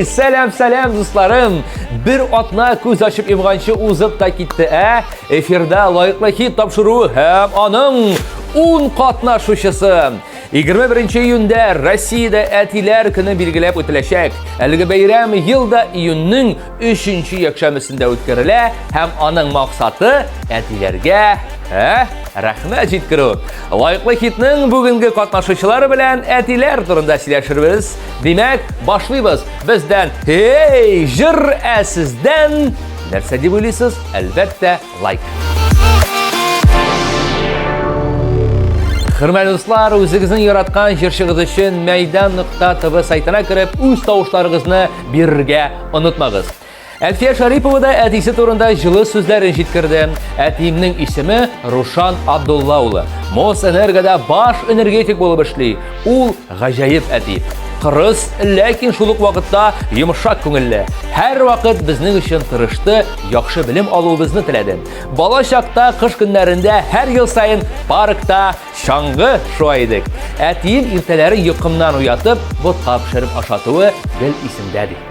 Сәлем дусларым. Bir атна күз ачып имганчы узып та китте. Эфирда лайыклы хит тапшыру һәм аның 10 катнашучысы. 21 июньдә Россиядә әтиләр көне билгеләп үтеләчәк. Әлеге бәйрәм елда июньнең 3-нче якшәмбесендә үткәрелә һәм аның максаты әтиләргә рәхмәт җиткерү. Лайыклы хитның бүгенге катнашучылары белән әтиләр турында сөйләшербез. Димәк, башлыйбыз. Бездән җыр сездән нәрсә дип уйлыйсыз? Әлбәттә, лайк. Хөрмәтле дуслар, үзегезнең яраткан җырчыгыз өчен мәйдан.тв сайтына кереп, үз тавышларыгызны бирергә онытмагыз. Әлфия Шарипова да әтисе турында җылы сүзләрен җиткерде. Әтиемнең исеме Рушан Абдулла улы. Мосэнергода баш энергетик булып эшли. Ул гаҗәеп әти. Кырыс, ләкин шул ук вакытта йомшак күңелле. Һәр вакыт безнең өчен тырышты, яхшы белем алуыбызны теләде. Бала чакта кыш көннәрендә һәр ел сайын паркта чаңгы шуа идек. Әтием иртәләре йокымнан уятып, ботка пешереп ашатуы гел исемдә ди.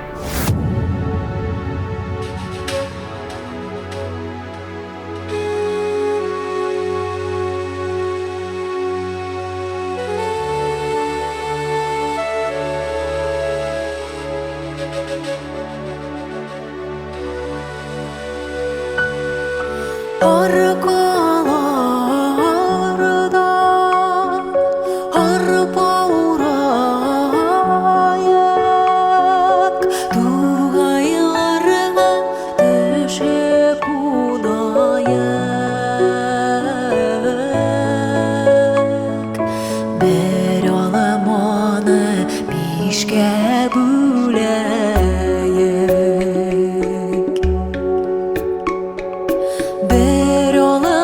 Bir ola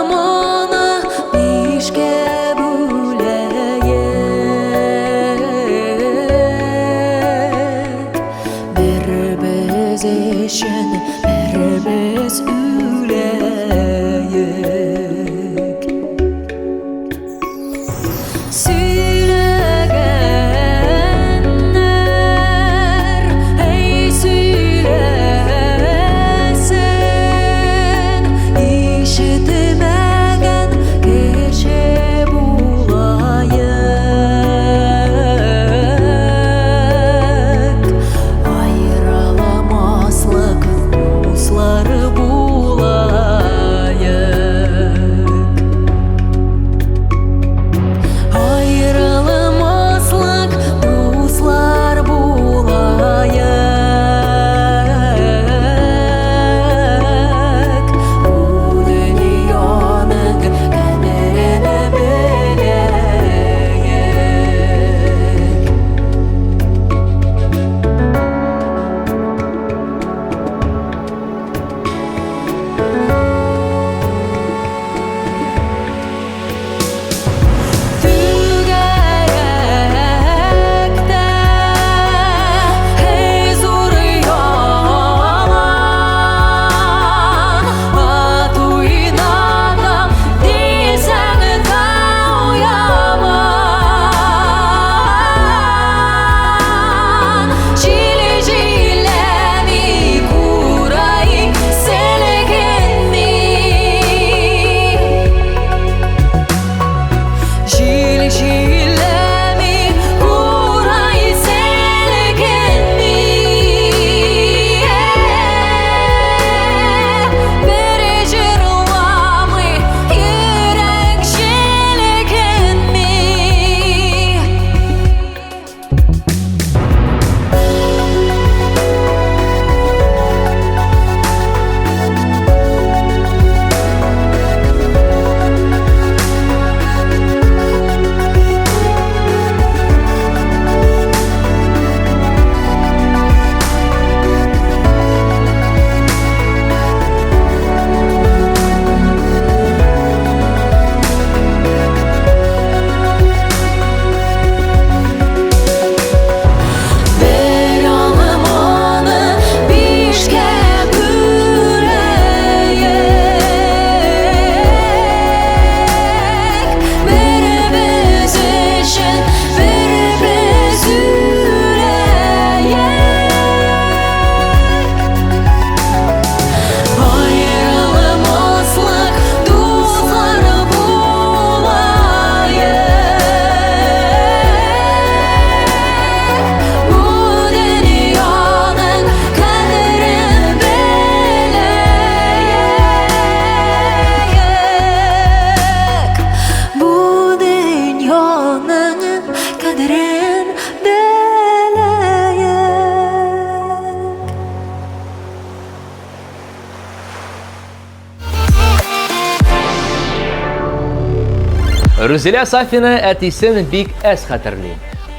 Рүзилә Сафина әтисен бик әз хәтерли.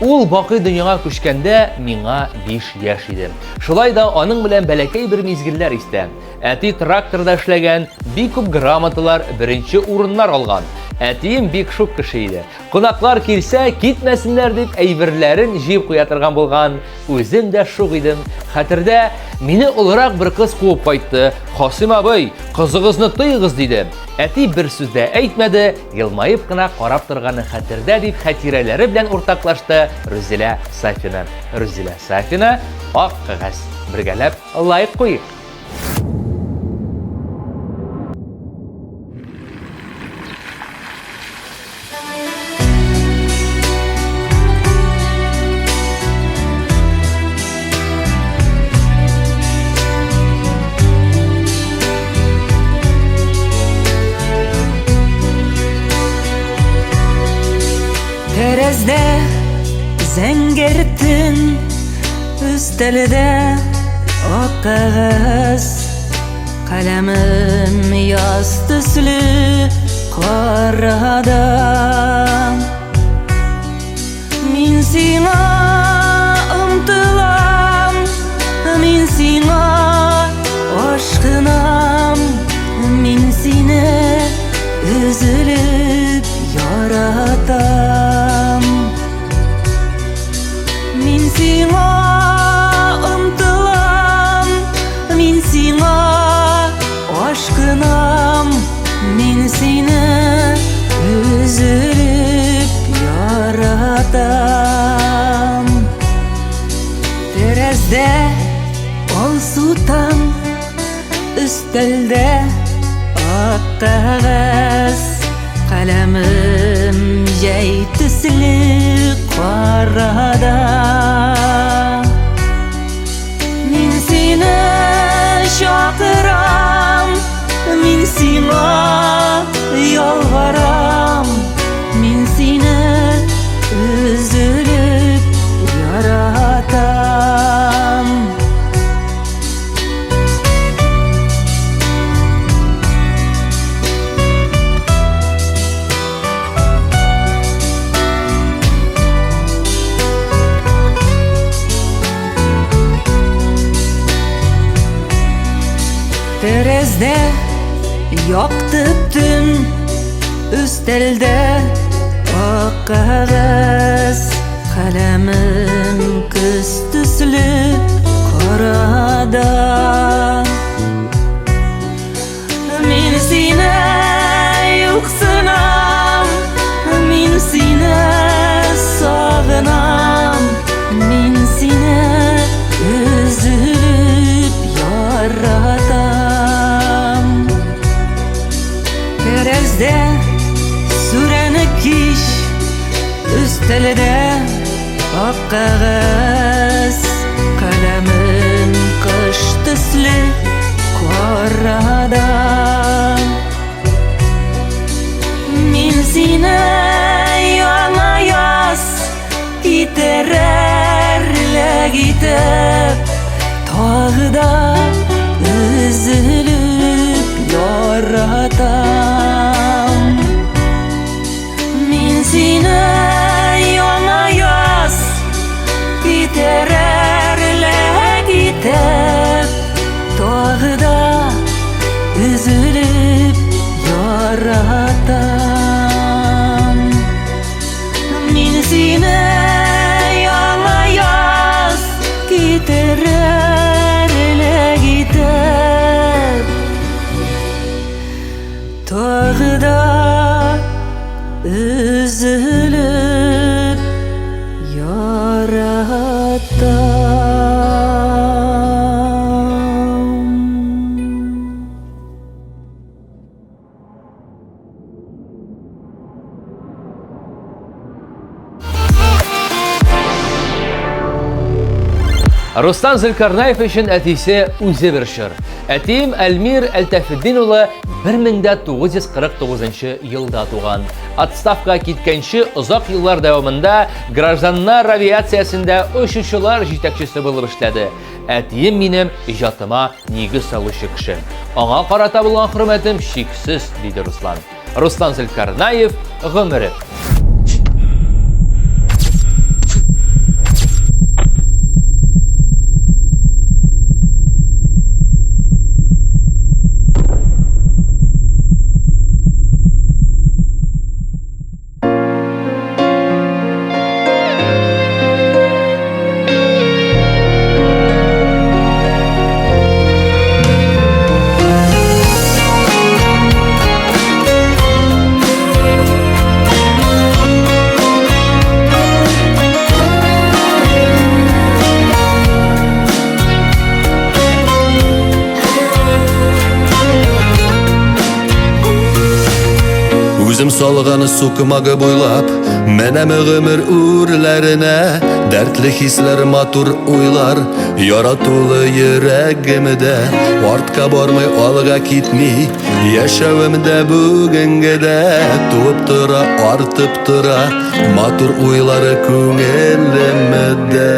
Ул бакый дөньяга күчкәндә миңа 5 яшь иде. Шулай да аның белән бәләкәй бер мизгелләр истә. Әти тракторда эшләгән, бик күп грамоталар, беренче урыннар алган. Әтием бик шук кеше иде. Кунаклар килсә, китмәсеннәр дип әйберләрен җыеп куя торган булган. Үзем дә шук идем. Хәтердә, мине олырак бер кыз куып кайтты. Хасим абый, кызыгызны тыйгыз диде. Әти бер сүз дә әйтмәде, елмаеп кына карап торганы хәтердә дип хатирәләре белән уртаклашты Рүзилә Сафина. Рүзилә Сафина, ак кәгазь. Бергәләп лайк куйыйк. Тәрәздә зәңгәртен, өстәлдә ак кәгазь, каләмем яз төсле карада. Мин сиңа омтылам, мин сиңа ашкынам, мин сине өзелеп яратам. Мин сиңа омтылам, мин сиңа ашкынам, мин сине өзелеп яратам. Тәрәздә алсу таң, өстәлдә ак кәгазь, каләмем җәй төсле карада. Мин сине чакырам, мин сиңа ялварам, мин сине өзелеп яратам. Тәрәздә якты төн, өстәлдә ак кәгазь, каләмем көз төсле карада. Мин сине юксынам, мин сине сагынам, мин сине өзелеп яратам. Тәрәздә сүрәне кич, өстәлдә ак кәгазь, каләмем кыш төсле карада. Мин сине яңа яз китерәрлек итеп, тагы да өзелеп яратам. Мин сине яңа яз китерәрлек итеп, тагы да өзелеп яратам. Мин сине яңа яз китерәрлек итеп, тагы да өзелеп яратам. Рустам Зөлкарнаев өчен әтисе үзе бер чор. Әтием Әлмир Әлтәфетдин улы 1949 елда туган. Отставка киткәнче озак еллар дәвамында гражданнар авиациясендә очучылар җитәкчесе булып эшләде. Әтием минем иҗатыма нигез салучы кеше. Аңа карата булган хөрмәтем чиксез, диде Руслан. Ruslan Zülkarnayev Гомері. Үзім салғаны сукымағы бойлап, Менем ғымыр үрлеріне, Дәртлі хислер матур ойлар, Яратулы ерегімді, Артқа бармай алға кетмей, Яшауымда бүгінгіде, Туып тұра, артып тұра, Матур ойлары көңілімді.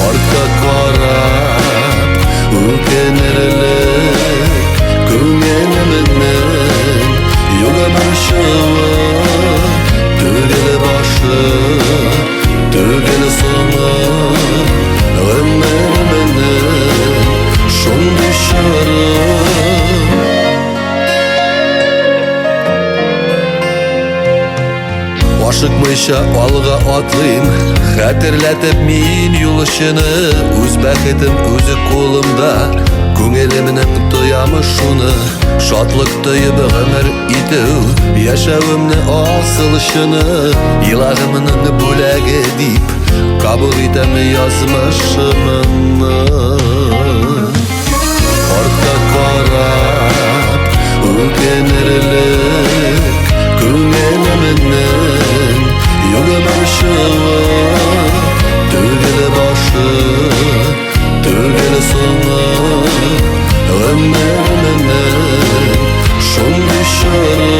Артқа қарап, өкенерлік, көңілімді, Yoga marşıva, tügeli başı, tügeli sonu, ömrümünü, şun dışarı. Ашықмайша алға атлайым, Хәтерләтіп мен юлышыны, Өз бәхетім өзі қолымда, Көңелімнің тоямы шуны, Шатлық тойып ғымыр итеу, Яшауымны асылышыны, Илағымның бөләгі дип, Кабыл итем язмышымыны. Артқа қарап, өкенерлік, Көңелімнің Yoga marşıva, tügeli başı, tügeli sonu, ömrümünün şun dışarı.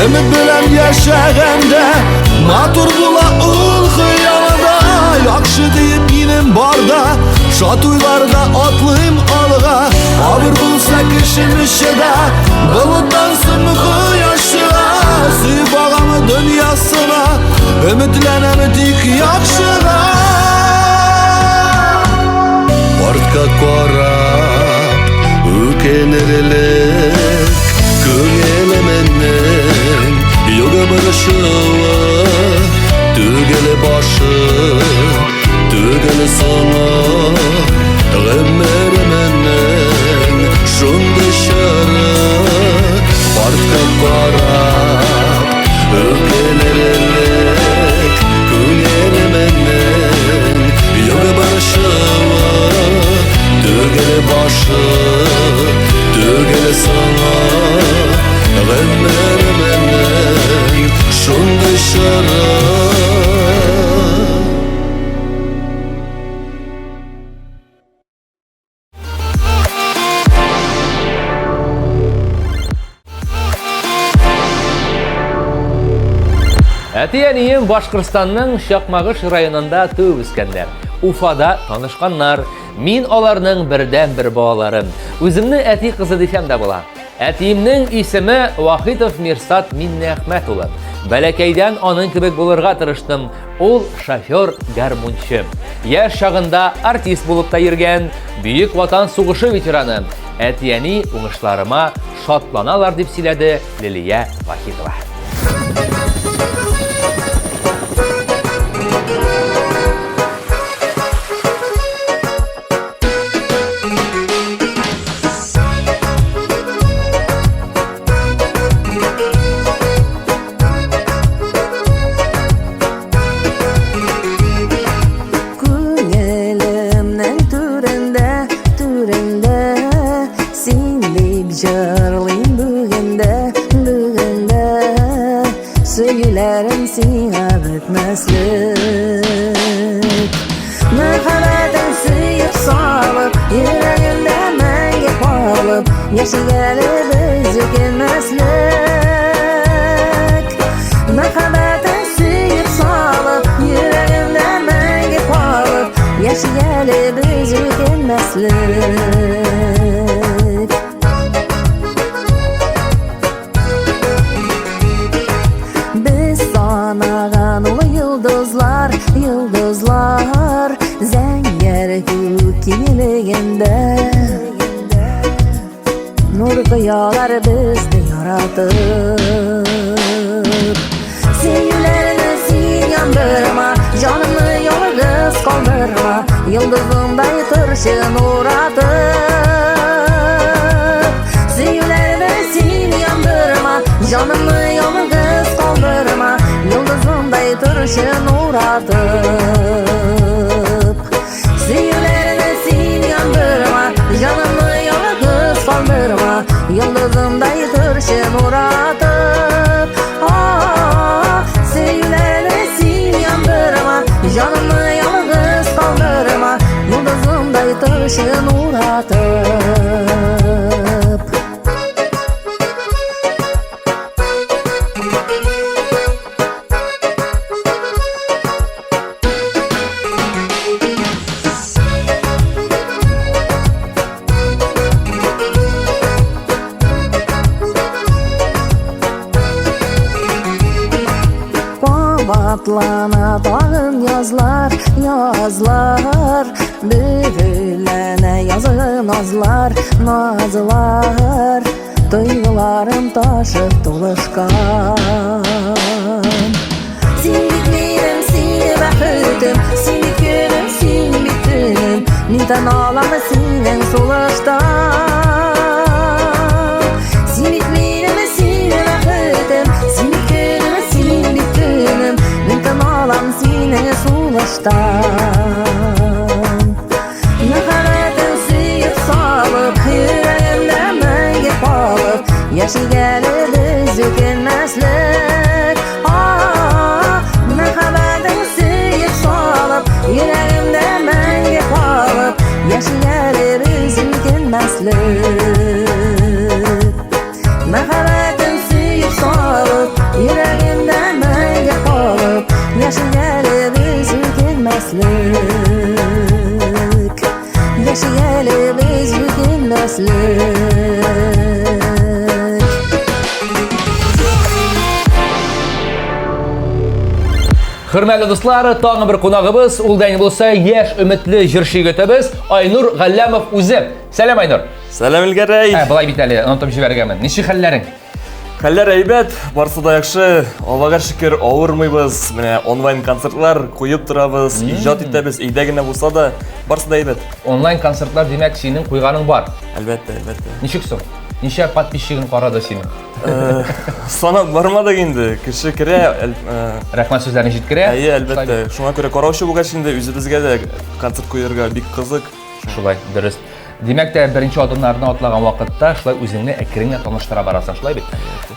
Ümit bilen yaşaganda, Matur bula ul xıyalada, Yakşı deyip yinim barda, Şat uylarda atlıyım alga, Abir bulsa kişin işida, Buluttan sımıkı yaşığa, Sıyıp ağamı dünyasına, Ümitlenem dik yakşığa. Artka korap, ökenirlik, Көңелімнің Yoga marşıva, tügeli başı, tügeli sonu, ömrümünün şun dışarı. Artka qarab, ökenirlik, Көңелімнің Yoga marşıva, tügeli başı, tügeli sonu, ömrümünün şun dışarı. Әтиәнием Башқұртстанның Шақмағыш районында туып үскәннәр. Уфада танышканнар. Мин аларның бердән-бер балаларын. Үземне әти кызы дисәм дә була. Әтиемнең исеме Вахитов Мирсат Миннәхмәт улы. Бәләкәйдән аның кебек булырга тырыштым. Ул шофер, гармунчы. Яшь чагында артист булып та йөргән, Бөек Ватан сугышы ветераны. Әтиәни уңышларыма шатланалар дип сөйләде Лилия Вахитова. Süyülerim sine bitmeslik Merhametin suyup salıp Yüreğimde menge kalıp Yaşayeli bizi gelmeslik Merhametin suyup salıp Yüreğimde menge kalıp Yaşayeli bizi gelmeslik Biz sanağan ulu yıldızlar Yıldızlar Zenger gül kimliğinde Nur kıyalar bizde yaratıp Sevgilerini sil yandırma Canımı yalnız kaldırma Yıldızımday tırşın uğratıp Sevgilerini sil yandırma Canımı yalnız kaldırma Yıldızımday tırşın uğratıp Sevgilerini sil yandırma Canımı yalnız kaldırma Yıldızımday tırşın uğratıp Sevgilerini sil yandırma Canımı yalnız kaldırma Yıldızımday tırşın uğratıp Batlana dağın yazlar, yazlar Büyülene yazın nazlar, nazlar Duygularım taşıp dolaşkan Sin bitmirim, sin bəxtüm Sin günüm, sin bütünüm Neden ağlamı sinin solaştan Sin bitmirim, sin bəxtüm Sin günüm, sin bütünüm Neden ağlam sinin solaştan Merhametin suyup salıp Yüreğimde menge kalıp Yaşı gelip biz yükülmezlik Merhametin suyup salıp Yüreğimde menge kalıp Yaşı gelip biz yükülmezlik Merhametin suyup salıp Yüreğimde menge kalıp Yaşı gelip biz yükülmezlik Yaşı gelip biz yükülmezlik Hürmetli dostlar, tağın bir konağımız, ул дәйін болса, яш үмітлі жыршы көтөбіз, Айнур Галлямов үзі. Сәлем, Айнур. Сәлем Илгәрәй. Былай бит әле, онытып жібергәнмен. Ничек хәлләрең? Хәлләр әйбәт, барсы да яхшы. Аллага шөкер, авырмыйбыз. Менә онлайн концертлар куеп торабыз, иҗат итәбез, өйдә генә булса да, барсы да әйбәт. Онлайн концертлар димәк синең куйганың бар. Әлбәттә, әлбәттә. Ничек соң? Ничә подписчигың карады синең? Санап бармадык инде. Кеше керә, Рәхмәт сүзләрен җиткерә. әйе, әлбәттә. Шуңа күрә караучы булгач инде үзебезгә дә концерт куярга бик кызык. Шулай, дөрес. Димәк тә беренче адымнарны атлаган вакытта шулай үзеңне әкрен таныштыра барасың, шулай бит.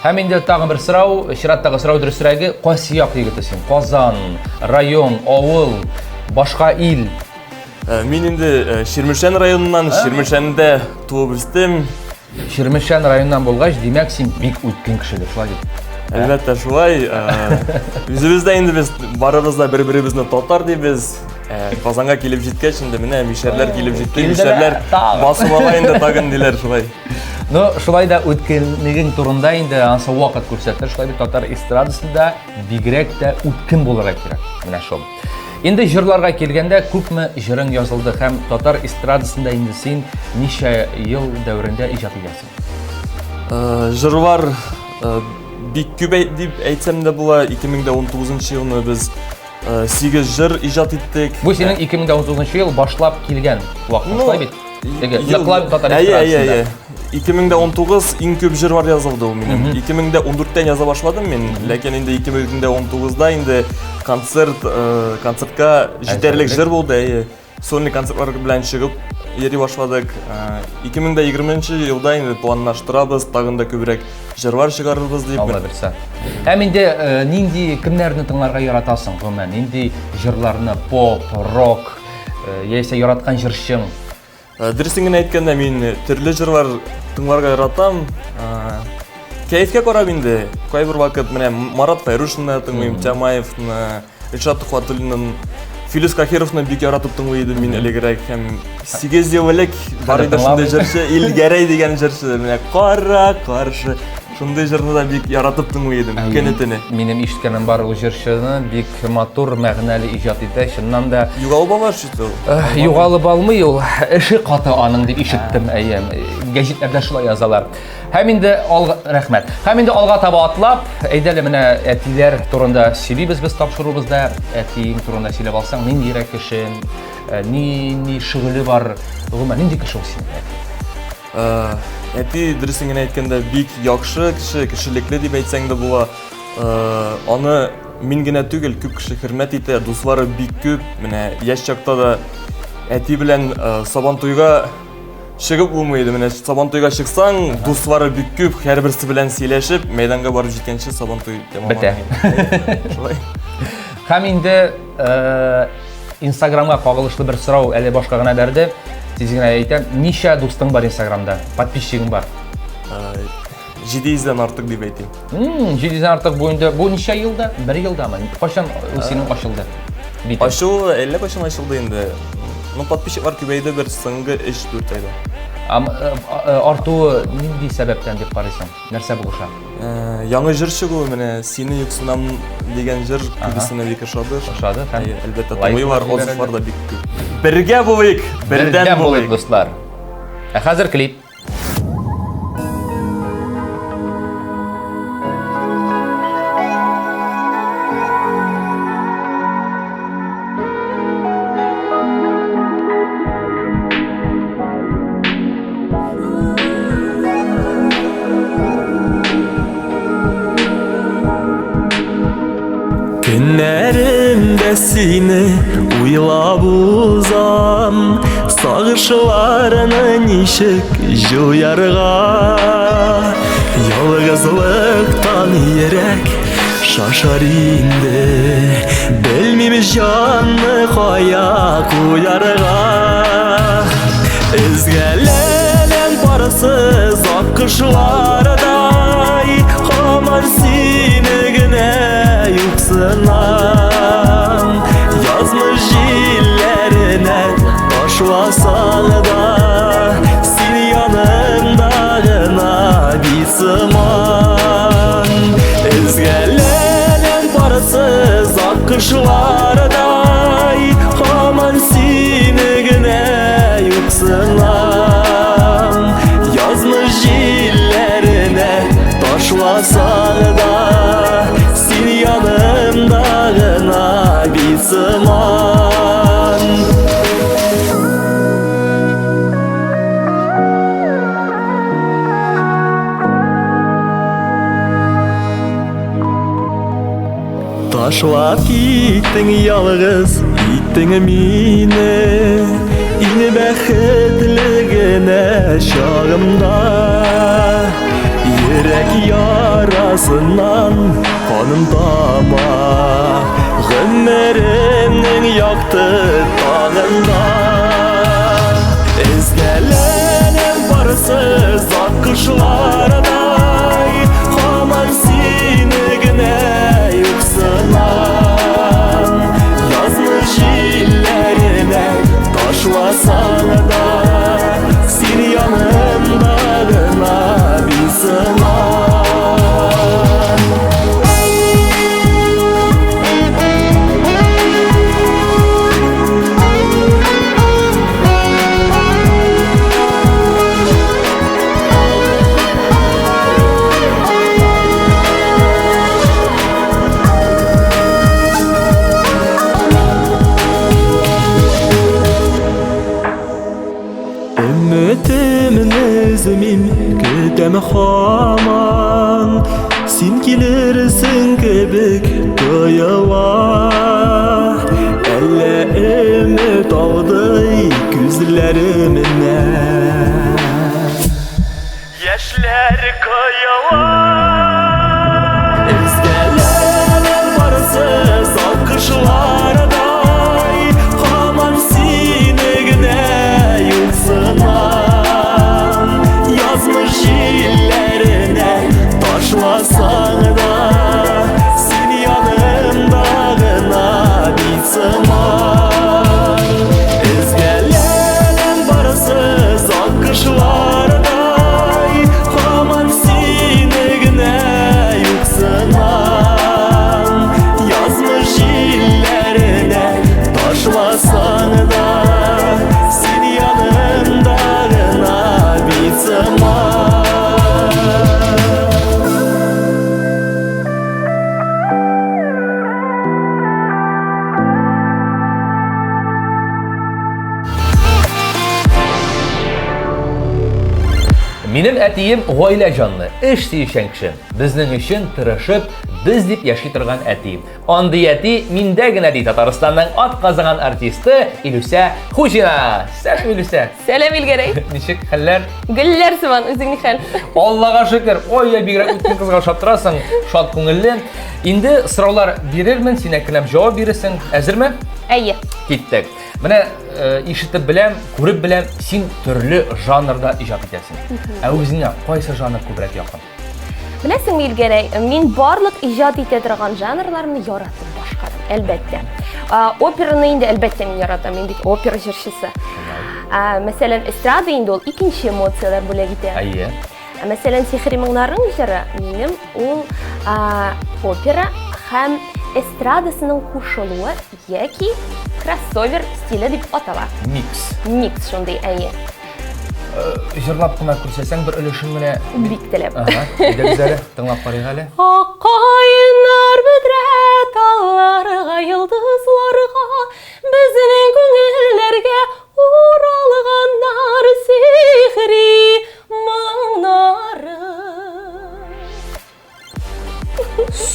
Һәм инде тагын бер сорау, чираттагы сорау дөресрәге, кайсы як егете син? Казан, район, авыл, башка ил. Мин инде Ширмешән районыннан, Ширмешәндә туып үстем. Ширмешән районыннан булгач, димәк син бик үткен кешедер, шулай бит. Әлбәттә шулай. Үзебездә инде без барыбыз да бер-беребезне татар дибез. Казанга килеп җиткәч инде менә мишәрләр килеп җитте. Мишәрләр басып ала инде тагын диләр шулай. Ну, шулай да үткенлегең турында инде ансы вакыт күрсәтер. Шулай бит татар эстрадасында бигрәк тә үткен булырга кирәк. Менә шул. Инде җырларга килгәндә күпме җырың язылды һәм татар эстрадасында инде син ничә ел дәврендә иҗат итәсең? Җырлар бик күп дип әйтсәм дә була. 2019 елны без 8 җыр иҗат иттек. Бу синең 2019 ел башлап килгән вакыт, шулай бит. Ныклап татар эстрадасында. 2019 иң күп җырлар язылды ул минем. 2014-тән яза башладым мин, ләкин инде 2019-да инде концертка җитәрлек җыр булды. Сольный концертлар белән чыгып ери башладык. 2020 жылда инде планлаштырабыз, тагын да көбрәк җырлар чыгарырбыз дип. Алла берсе. Һәм инде нинди кемнәрне тыңларга яратасың гомумән? Нинди җырларны, поп, рок, яисә яраткан җырчың? Дөресен генә әйткәндә, мин төрле җырлар тыңларга яратам. Кәефкә карап инде, кайбер вакыт менә Марат Файрушинны тыңлыйм, Тямаевны, Ришат Тухватуллинны, Филис Кахировны бик яратып тыңлый идем мин элегрәк һәм 8 ел элек бар иде шундый җырчы Илгәрәй дигән җырчы, менә кара каршы шундый җырны да бик яратып тыңлый идем көнетене. Минем ишеткәнем бар ул җырчыны бик матур, мәгънәле иҗат итә. Чыннан да Югалып алар шуты. югалып алмый ул, эше каты аның дип ишеттем, әйем. Гәҗитләрдә шулай язалар. Һәм инде рәхмәт. Һәм инде алга таба атлап, әйдәле менә әтиләр турында сөйлибез без тапшырубызда. Әтиң турында сөйләп алсаң, ниндирәк кеше, ни шөгыле бар, гомумән нинди кеше ул синең? Әти дөресен генә әйткәндә бик яхшы кеше, кешелекле дип әйтсәң дә була. Аны мин генә түгел, күп кеше хөрмәт итә, дуслары бик күп. Менә яшь чакта да әти белән Сабантуйга чыгып булмый иде. Менә Сабантуйга чыксаң, дуслары бик күп, һәрберсе белән сөйләшеп, мәйданга барып җиткәнче Сабантуй Бетә. Шулай. Һәм инде Instagramга кагылышлы бер сорау әле башка гына бәрде. Тиз генә әйтәм, ничә дустың бар Instagramда? Подписчигың бар? 700-дән артык дип әйтим. 700-дән артык буенда. Бу ничә елда? 1 елдамы? Качан ул синең ачылды? Ачу әллә качан ачылды инде. Ну, подписчиклар күбәйде бер соңгы 3-4 айда. Артуы нинди сәбәптән дип карыйсың? Нәрсә булыша? Яңа җыр чыгу, менә сине юксынам дигән җыр күбесенә бик ошады. Ошады һәм Әлбәттә тыңлыйлар, отзывлар да бик күп. Бергә булыйк, бердән булыйк, дуслар. Хәзер клип. Günlerimde seni uylab uzam, sağışlarını nişik juyarga. Yalgızlıktan yürek şaşar indi, bilmem canını kaya koyarga. Izgəlenen parasız akışlarday, hamar sinigine yuksınan. Yazmış jillerine taşlasan da, sen yanımdağına bir sıman. Izgəlenen parasız akışlarday, hamar sinigine yuksınan. Yazmış jillerine taşlasan da, sen yanımdağına bir sıman. Taşlap gittin yalğız, gittin mine. İni bәхетligine şağımda, yürek yarasından kanım tama. Gümmerimnin yaktı tağında, ezgelenim varsız akışlarday, hamar sinigine yuksınan. Yazmış jillerine taşlasan da, sen yanımdağına bir sıman. Ümmetimin özümün kütem haman, sen gelirsin kebik toyuğa. Elle ümit aldı gözlerimin alkışlarday Hamam sinegine yılsınan Yazmış illerine taşlasan da Sen yanımdağına bitseman Ezgelerin barısız alkışlarday Hamam sinegine yılsınan Yazmış illerine taşlasan da Sen yanımdağına bitseman Минем әтием гаилә җанлы, эш сөйшән кеше. Безнең өчен тырышып, без дип яши торган әтием. Андый әти миндә генә ди Татарстанның атказанган артисты Илүсә Хуҗина. Сәлам Илүсә. Сәлам Илгәрәй. Ничек хәлләр? Гөлләр сыман, үзең ни хәл? Аллага шөкер. Ой, я бигрәк үткен кызга охшап торасың. Шат күңелле. Инде сораулар бирермен, син әкрәм җавап бирерсең. Әзерме? Әйе. Киттек. Менә ишетеп беләм, күреп беләм, син төрле жанрда иҗат итәсең. Ә үзеңә кайсы жанр күбрәк якын? Беләсеңме Илгәрәй, мин барлык иҗат итә торган жанрларны яратып башкарам, әлбәттә. Операны инде әлбәттә мин яратам, мин бит опера җырчысы. Мәсәлән, эстрада инде ул икенче эмоциялар бүләк итә. Әйе. Мәсәлән, Сихри моңнарның җыры минем ул опера һәм эстрадасының кушылуы яки кроссовер стиле дип атала. Микс шундый, әйе. Җырлап кына күрсәсәң бер өлешен менә Бик теләп. Идегез әле, тыңлап карыйк әле. Аккаеннар бөдрә талларга, йолдызларга, безнең күңелләргә уралганнар сихри моңнары.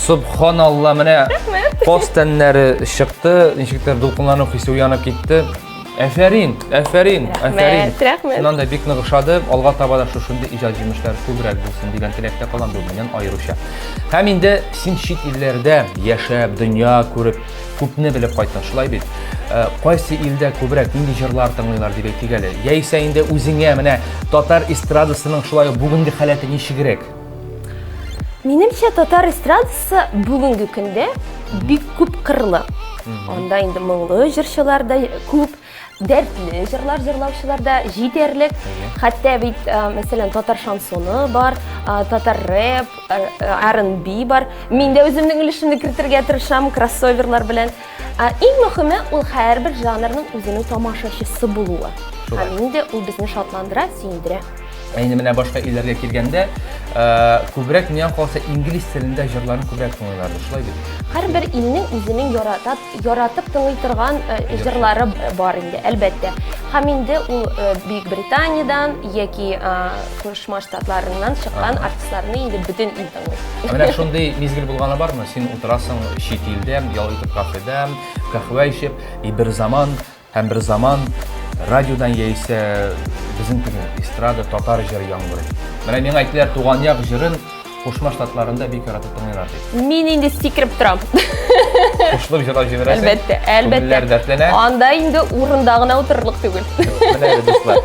Субханалла, менә постәннәре чыкты, ничектер дулкынланып хисе уянып китте. Әфәрин. Рәхмәт. Шуннан да бик нык ошады. Алга таба да шушындый иҗат җимешләр күбрәк булсын дигән теләктә калам бу миннән аеруча. Һәм инде син чит илләрдә яшәп, дөнья күреп, күпне белеп кайттың, шулай бит. Кайсы илдә күбрәк нинди җырлар тыңлыйлар дип әйтик әле. Яисә инде үзеңә менә татар эстрадасының шулай бүгенге халәте ничегрәк? Минемчә, татар эстрадасы бүгенге көндә бик күп кырлы. Анда инде моңлы җырчылар да күп, дәртле җырлар җырлаучылар да җитәрлек. Хәтта бит, мәсәлән, татар шансоны бар, татар рэп, R&B бар. Мин дә үземнең өлешемне кертергә тырышам кроссоверлар белән. Иң мөһиме ул һәрбер жанрның үзенең тамашачысы булуы. Һәм инде ул безне шатландыра, сөендерә. Әйне менә башка илләргә килгәндә, күбрәк миңа калса инглиз телендә җырларны күбрәк тыңлыйлар, шулай бит. Һәрбер илнең үзенең яратып тыңлый торган җырлары бар инде, әлбәттә. Һәм инде ул Бөек Британиядан яки Кушма Штатларыннан чыккан артистларны инде бөтен ил тыңлый. Менә шундый мизгел булганы бармы? Син утырасың чит илдә, ял итеп кафедә, кахва ичеп, бер заман радиодан яисә безнең эстрада татар җыры яңгырый. Менә миңа әйттеләр, туган як җырын Кушма Штатларында бик яратып тыңлыйлар ди. Мин инде сикереп торам. Кушлык җырлап җибәрәсең. Әлбәттә. Анда инде урында гына утырырлык түгел. Менә дуслар.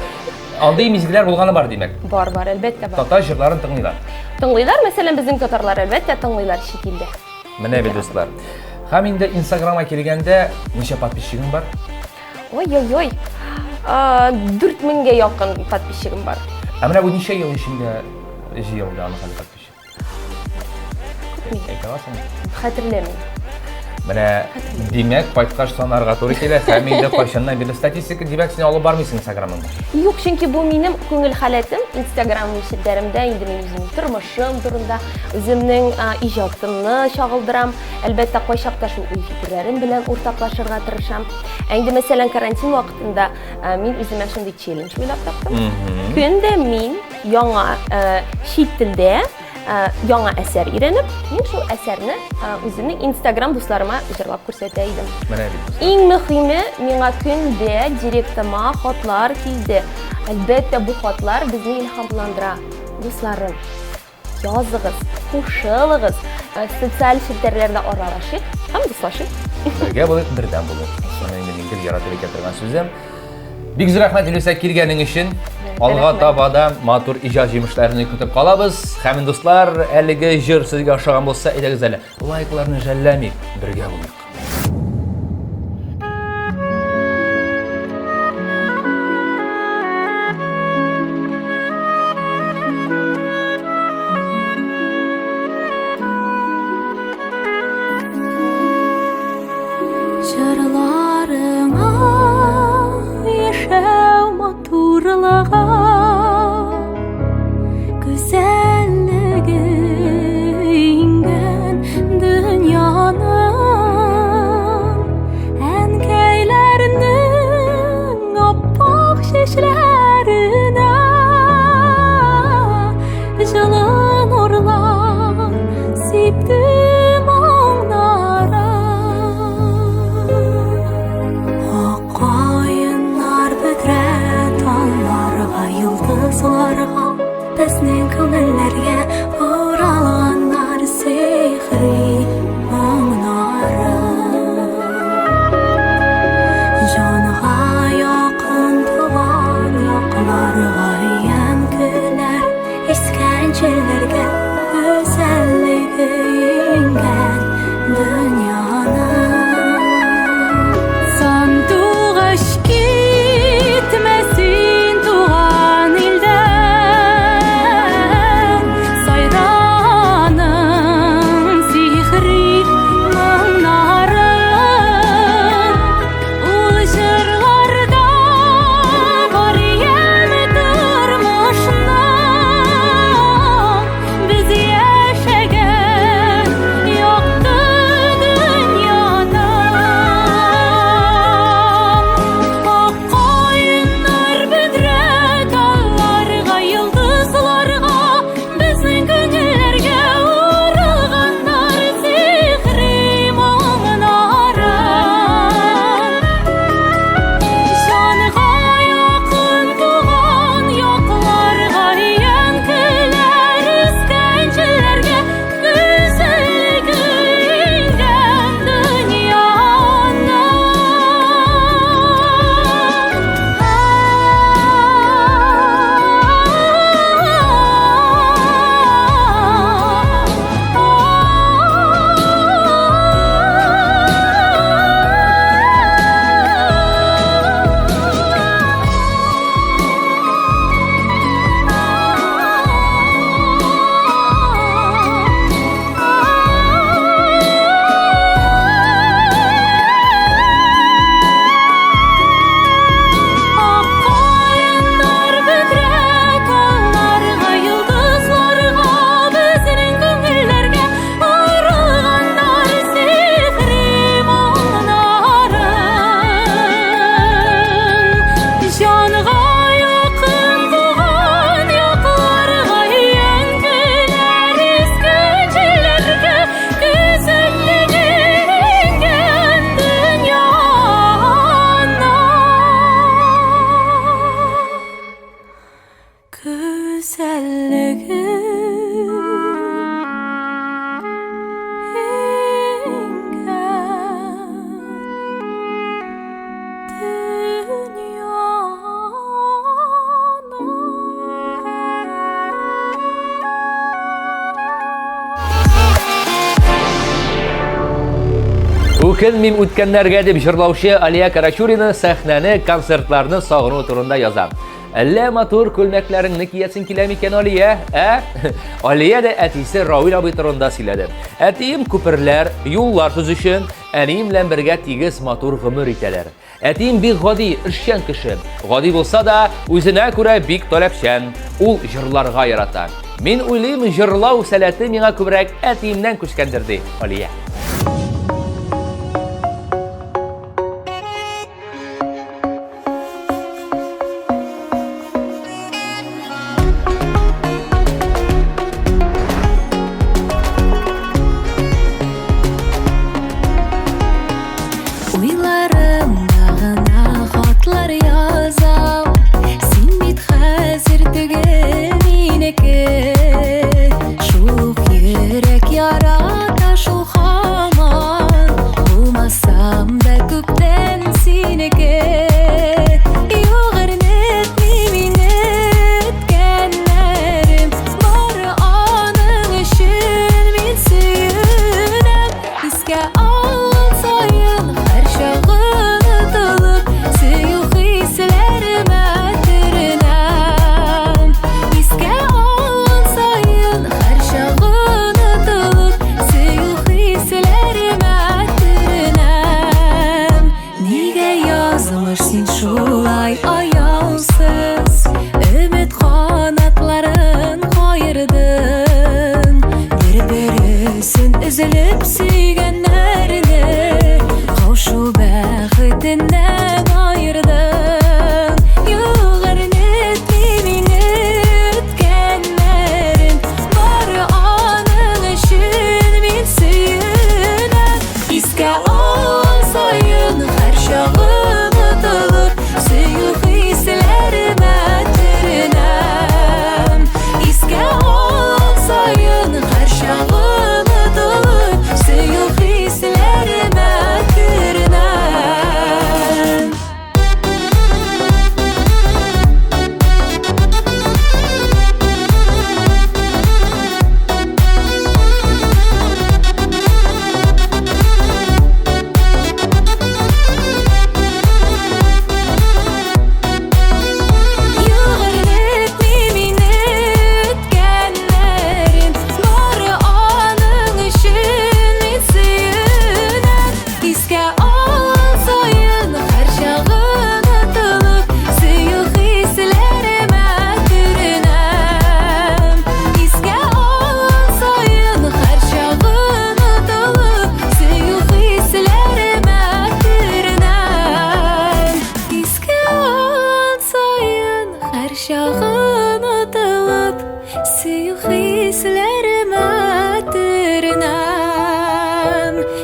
Андый мизгелләр булганы бар димәк. Бар, әлбәттә бар. Татар җырларын тыңлыйлар. Тыңлыйлар, мәсәлән, безнең татарлар әлбәттә тыңлыйлар чит илдә. Менә бит дуслар. Һәм инде Instagramга килгәндә ничә подписчигың бар? Ой. 4000-гә якын подписчигым бар. Менә бу ничә ел эчендә җыелды аның подписчик? Әйтә аласың? Хәтерләмим. Менә димәк, кайткач санарга туры килә. Һәм инде кайчаннан бирле статистика димәк син алып бармыйсың Instagram'ында. Юк, чөнки бу минем күңел халәтем. Instagram ишетләремдә инде мин үземнең тормышым турында, үземнең иҗатымны чагылдырам. Әлбәттә, кайчакта шул фикерләрем белән уртаклашырга тырышам. Инде мәсәлән, карантин вакытында мин үземә шундый челлендж уйлап таптым. Көндә мин яңа чит телдә яңа әсәр өйрәнеп, мин шул әсәрне үземнең Instagram дусларыма җырлап күрсәтә идем. Менә бит. Иң мөһиме, миңа көндә директыма хатлар килде. Әлбәттә, бу хатлар безне илһамландыра. Дусларым, yazıgız, kuşılığız, sosyal filtrlerde aralaşık, hem dostlaşık. Birge buluk, birden buluk. Sonra İngilizce yaratып keltirgan sözüm. Big rahmat Ilüsa kelganing için. Alğa tabada matur ijod jimishlarni kutib qolamiz. Hamın dostlar, әлеге jir sizga yoqgan bo'lsa, aytag'iz ala. Like'larni jallamang, birga bo'laylik. Jırlarına yaşav maturlığa güzelliği ingen dünyanın enkeylerinin oppak şişlerine жылы нурлар сиптим оңнара ак кайыннар бөтре талларга йылдызларга безнең күңелләргә уралганнар сихри моңнары жанга якын туган якларга янкеләр İskencelerge güzelliği ingen dünyanın sanduğaş gitmesin tuğan ilden sayranın sihri mınarın ul jırlarda var yemi durmuşna biz yaşayan yoktu dünyada ak koyunlar büdre dallarga yıldızlarga bizning ko'ngillarga urganlar sihri mo'minara Жанға якын туган якларга янкеләр искәнчеләргә güzelliği ingen dünyanın Ak koyunlar büdre dallarga yıldızlarga bizning ko'ngillarga urganlar sihri mo'minarın Жанга якын туган якларга янкеләр искәнчеләргә güzelliği ingen dünyanın güzelliği Үкін мим үткәннәргә дип җырлаучы Алия Карачурина сәхнәне, концертларны сагыну турында яза. Әллә матур күлмәкләреңне киясең киләме икән, Алия? Алия да әтисе Равил абый турында сөйләде. Әтием күперләр, юллар төзүче, әнием белән бергә тигез матур гомер итәләр. Әтием бик гади, эшчән кеше. Гади булса да, үзенә күрә бик таләпчән. Ул җырларга ярата. Мин уйлыйм, җырлау сәләте миңа күбрәк әтиемнән күчкәндер ди Алия. Уйларымда гына хатлар язам Син бит хәзер түгел минеке Шул Язамда көптен сенеке Юғырнетмей мені өткенлерім Бар аның үшін мен сүйінем Еске алған сайын әр шағын ұтылып Сүйу хислеріме түрінем Еске алған сайын әр шағын ұтылып Сүйу хислеріме түрінем Неге yazmış сен шулай аяусыз Үміт қанатларын қайырдың Бір-бірісін үзіліп сүйгенлеріне Қаушу бәхетінен айырдың Юғырнетмей мені өткенлерім Бар аның үшін мен сүйінем Еске алған сайын әр шағым ұтылып Сүйу хислеріме түрінем Еске алған сайын әр шағым ұтылып Сүйу хислеріме түрінем Юғырнетмей мені өткенлерім Бар аның үшін мен сүйінем Еске алған сайын әр шағын ұтылып Сүйу хислеріме түрінем Еске алған сайын әр шағын ұтылып Сүйу хислеріме түрінем Еске алған сайын әр шағын ұтылып Сүйу хислеріме түрінем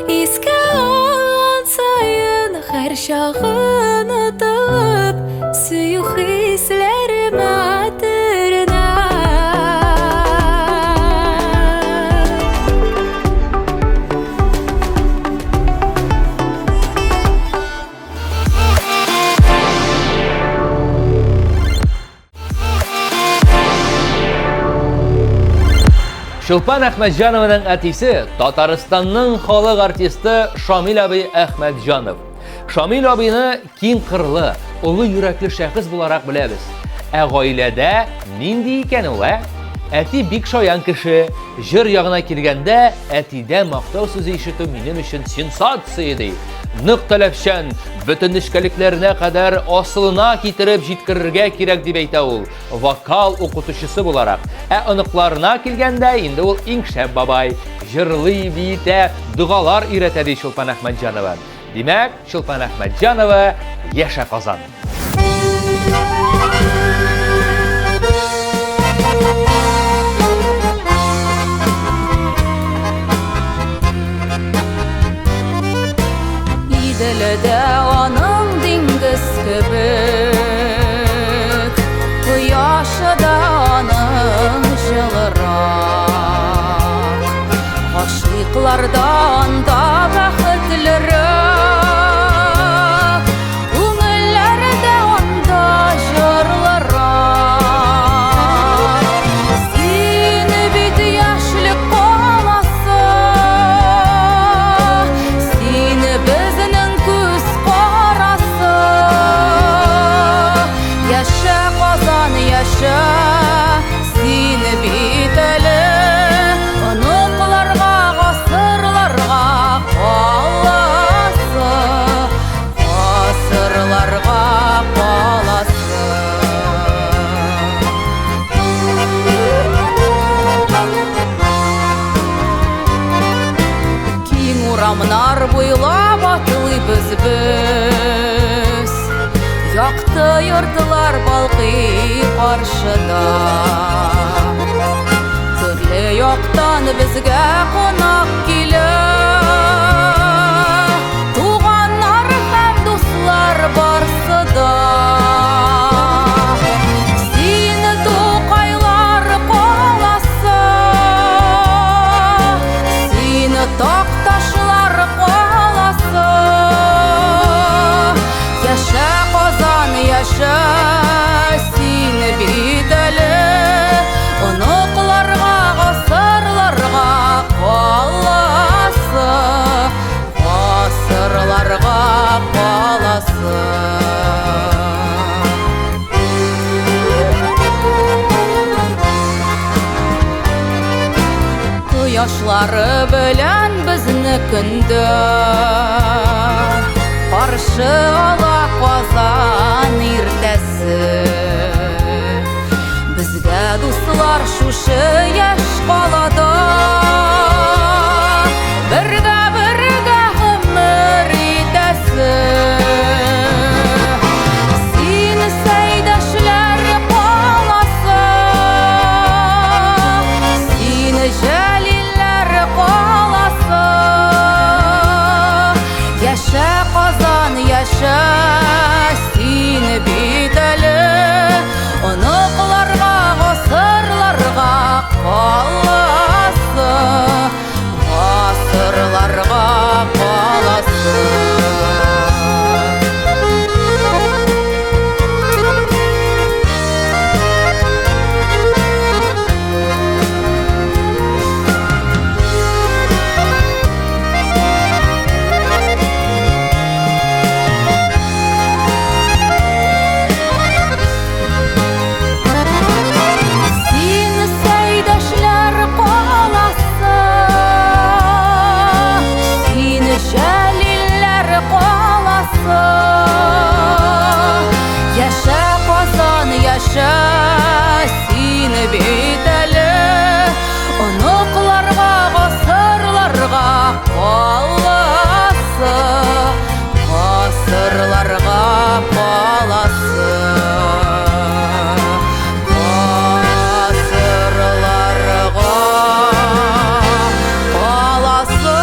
Еске алған сайын әр шағын ұтылып Сүйу хислеріме түрінем Шулпан Ахмаджанованың әтисе Татарстанның халық артисты Шамил абый Ахмаджанов. Шамил абыйны киң қырлы, улы йөрәкле шәхес буларак беләбез. Гаиләдә нинди икән ул? Әти бик шаян кеше, җыр ягына килгәндә, әтидән мактау сүзе ишетү минем өчен сенсация иде. Нык таләпчән, бөтен нечкәлекләренә кадәр асылына китереп җиткерергә кирәк дип әйтә ул, вокал укытучысы буларак. Оныкларына килгәндә, инде ул иң шәп бабай, җырлый, биетә, дугалар өйрәтә ди Шулпан Ахмаджанова. Димәк, Шулпан Ахмаджанова яшә Казан. Иделедә аның диңгез кебек Кояшы да аның жылырак Гашыйклардан да бәхетлерәк Күңелләре дә анда җырлырак Син бит яшьлек каласы Син безнең күз карасы Яшә Казан, яшә Син бит әле оныкларга, гасырларга каласы Гасырларга каласы Киң урамнар буйлап атлыйбыз без Якты йортлар балкый каршыда Төрле яктан безгә кунак килә Туганнар һәм дуслар барсы да Син Тукайлар каласы Син Такташлар каласы Айлары белән безнекендә Каршы ала Казан иртәсе Безгә дуслар шушы яшь калада Бергә гомер итәсе Син сәйдәшләр каласы Син җәлилләр каласы Яшә Казан, яшә син бит әле Оныкларга, гасырларга каласы Гасырларга каласы Син сәйдәшләр каласы Син җәлилләр каласы Яшә Казан, яшә син бит әле Оныкларга, гасырларга каласы Гасырларга каласы Гасырларга каласы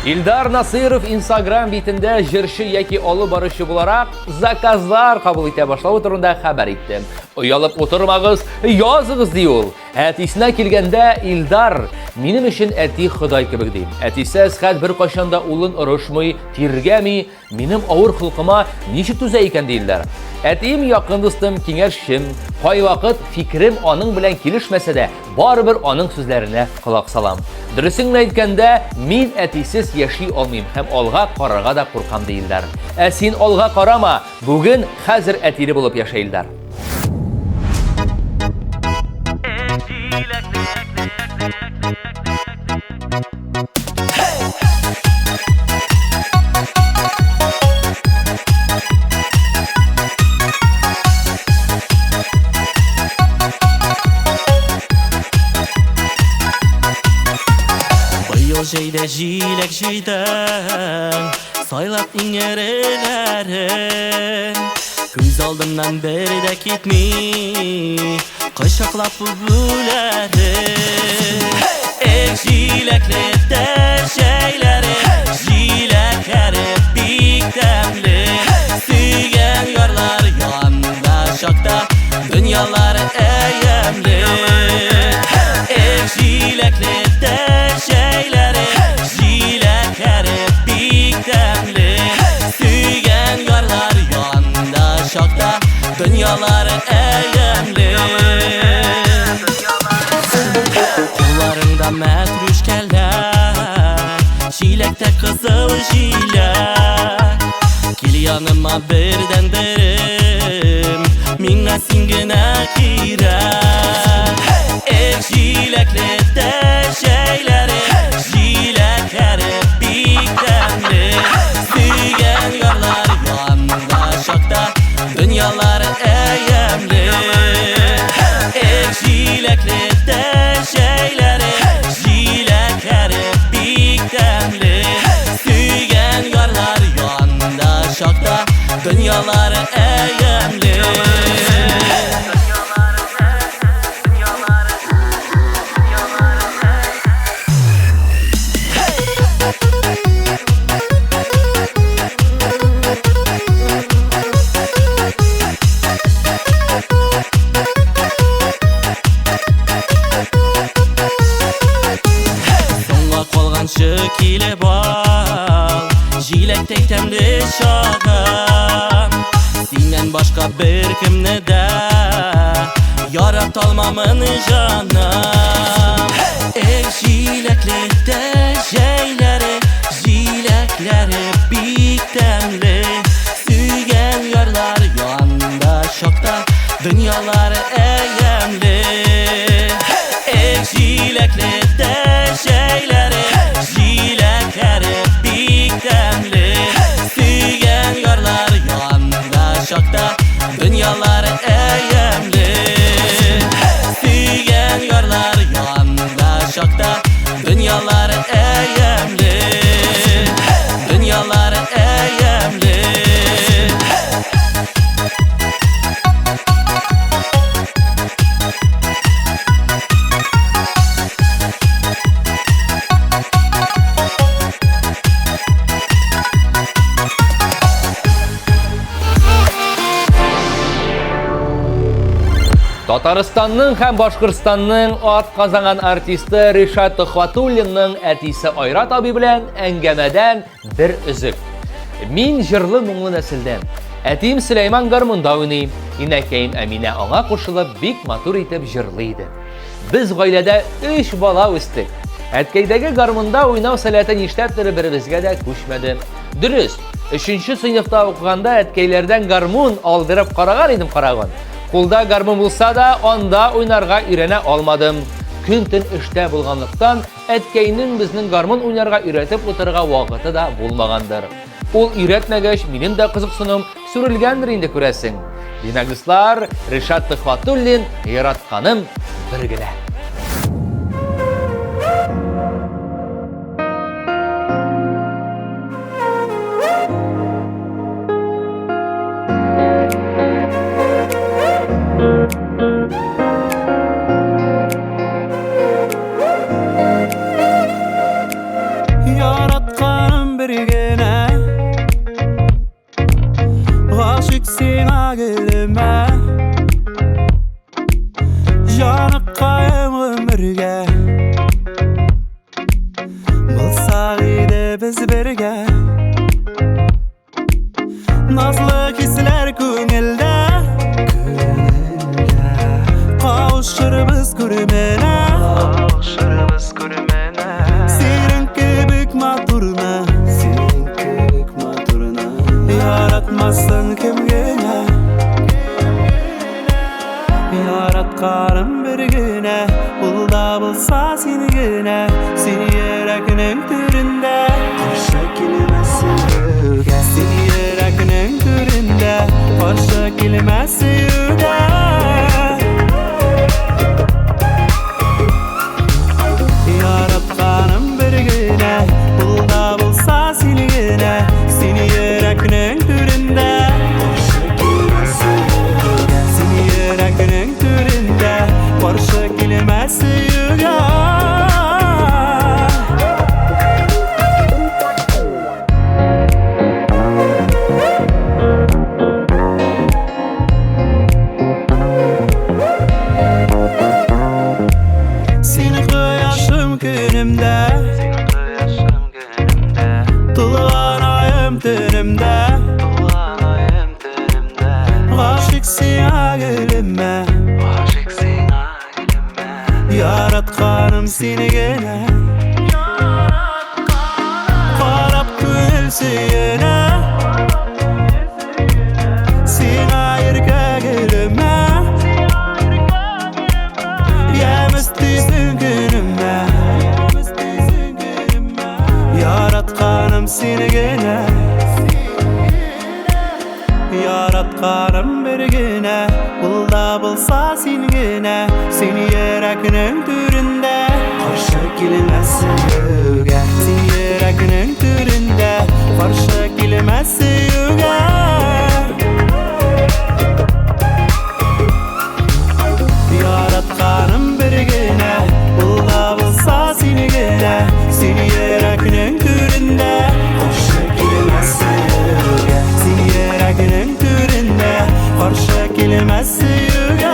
Илдар Насыров Instagram битендә җырчы яки алып баручы буларак заказлар кабул итә башлавы турында хәбәр итте. Уялып утырмагыз, языгыз ди ул. Әтисенә килгәндә Илдар минем өчен әти Ходай кебек ди. Әтисе Әсхәт бер кашанда улын орышмый, тиргәми, минем авыр хылкыма ничек түзә икән диләр. Әтием якын дустым, киңәшчем, кайвакыт фикрем аның белән килешмәсә дә, барыбер аның сүзләренә колак салам. Дөресен әйткәндә, мин әтисез яши алмыйм һәм алга карарга да куркам диләр. Ә син алга карама, бүген хәзер әтире булып яшәйләр. Быйыл җәйдә җиләк җыйдым Сайлап иңереләрен Күз алдымнан бер дә китми Кочаклап бүләрен Эк җиләкле җәйләре Җиләкләре бик тәмле Сөйгән ярлар янында чакта Дөньялары әйемле Эк җиләкле җәйләре Җиләкләре бик тәмле Сөйгән ярлар янында чакта Дөньялары әйемле Кулларында мәтрүшкәләр Җиләктә кызыл җиләк Кил яныма бердән берем Миңа син генә кирәк Эк җиләкле җәйләре Җиләкләре бик тәмле Сөйгән ярлар янында чакта Дөньялары әйемле Эк җиләкле җәйләре Җиләкләре бик тәмле Сөйгән ярлар янында чакта Дөньялары әйемле килеп ал Җиләктәй тәмле чагым Синнән башка бер кемне дә ярата алмамын җаным Эк җиләкле җәйләре Җиләкләре бик тәмле Сөйгән Dünyaları eyemli Jilekli de şeyleri Jilekleri biktemli Süyen yarlar yanında şokta Dünyaları eyemli Süyen yarlar yanında şokta Dünyaları eyemli Dünyaları eyemli Татарстанның һәм Башкортстанның ат казанган артисты Ришат Төхватуллинның әтисе Айрат абый белән әңгәмәдән бер өзек. Мин җырлы моңлы нәселдән. Әтием Сөләйман гармунда уйный, инәкәем Әминә аңа кушылып бик матур итеп җырлый иде. Без гаиләдә 3 бала үстек. Әткәйдәге гармунда уйнау сәләте нишләптер беребезгә дә күчмәде. Дөрес, 3нче сыйныфта укыганда әткәйләрдән гармун алдырып караган идем караган. Кулда гармун булса да, анда уйнарга өйрәнә алмадым. Көн-төн эштә булганлыктан, әткәйнең безнең гармун уйнарга өйрәтеп утырырга вакыты да булмагандыр. Ул өйрәтмәгәч, минем дә кызыксынуым сүрелгәндер инде күрәсең. Димәк, дуслар, Ришат Төхватуллин яратканым бер генә. Yaratkanım bir gene Aşık sana gülüme Yanık kayım ömürge Bulsak idi biz birge Nazlı hisler köngülde Kavuşur biz gürümene Yaratmasın kim gene Yaratkarım bir güne Bulda bulsa seni güne Seni yürekinin türünde Karşı kelimesi yüge Seni yürekinin türünde Karşı kelimesi yüge Yaratkanım bir güne Bulda bulsa seni güne Seni yürekinin türünde Seni yürekinin türünde Karşı kelimesi yüge Seni koyaşım günümde Tulgan ayım tünümde Aşık sana gülüme Yaratkanım seni gene Karab gönül suyuna Sana yirge gülüme Yemistizin günüme Yaratkanım seni gene Yaratkanım bir güne Bulda bulsa seni gene Seni yürekinin türünde Karşı kelimesi yüge Seni yürekinin türünde Karşı kelimesi yüge Yaratkanım bir güne Bulda bulsa seni gene Seni yürekinin türünde Karşı kelimesi yüge Seni yürekinin türünde Karşı kelimesi yüge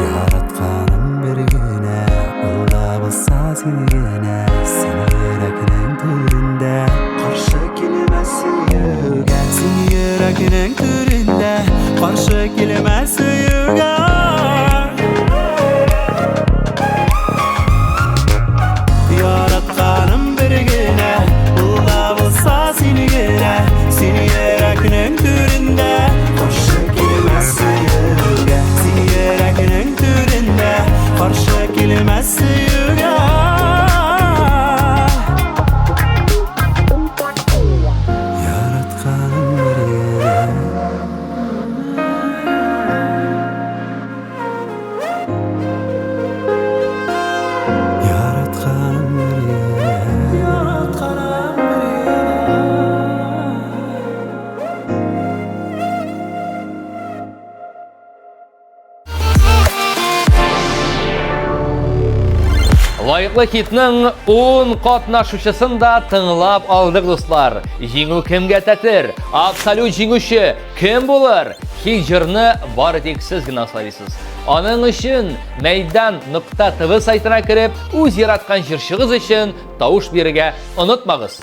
Yaratkanım bir güne Bulda bulsa seni gene Seni Yürekinin türünde Karşı kelmez suyuga Yaratkanım birgine Bulda bulsa seni gene Seni yürekinin türünde Karşı kelmez suyuga Seni yürekinin türünde Karşı kelmez suyuga Лайыклы хитнең 10 катнашучысын да тыңлап алдык, дуслар. Җиңү кемгә тәтер? Абсолют җиңүче кем булыр? Хит җырны бары тик сез генә сайлыйсыз. Аның өчен мәйдан.тв сайтына кереп, үз яраткан җырчыгыз өчен тавыш бирергә онытмагыз.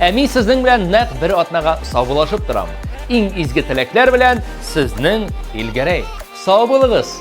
Ә мин сезнең белән нәкъ бер атнага саубулашып торам. Иң изге теләкләр белән сезнең Илгәрәй. Сау булыгыз.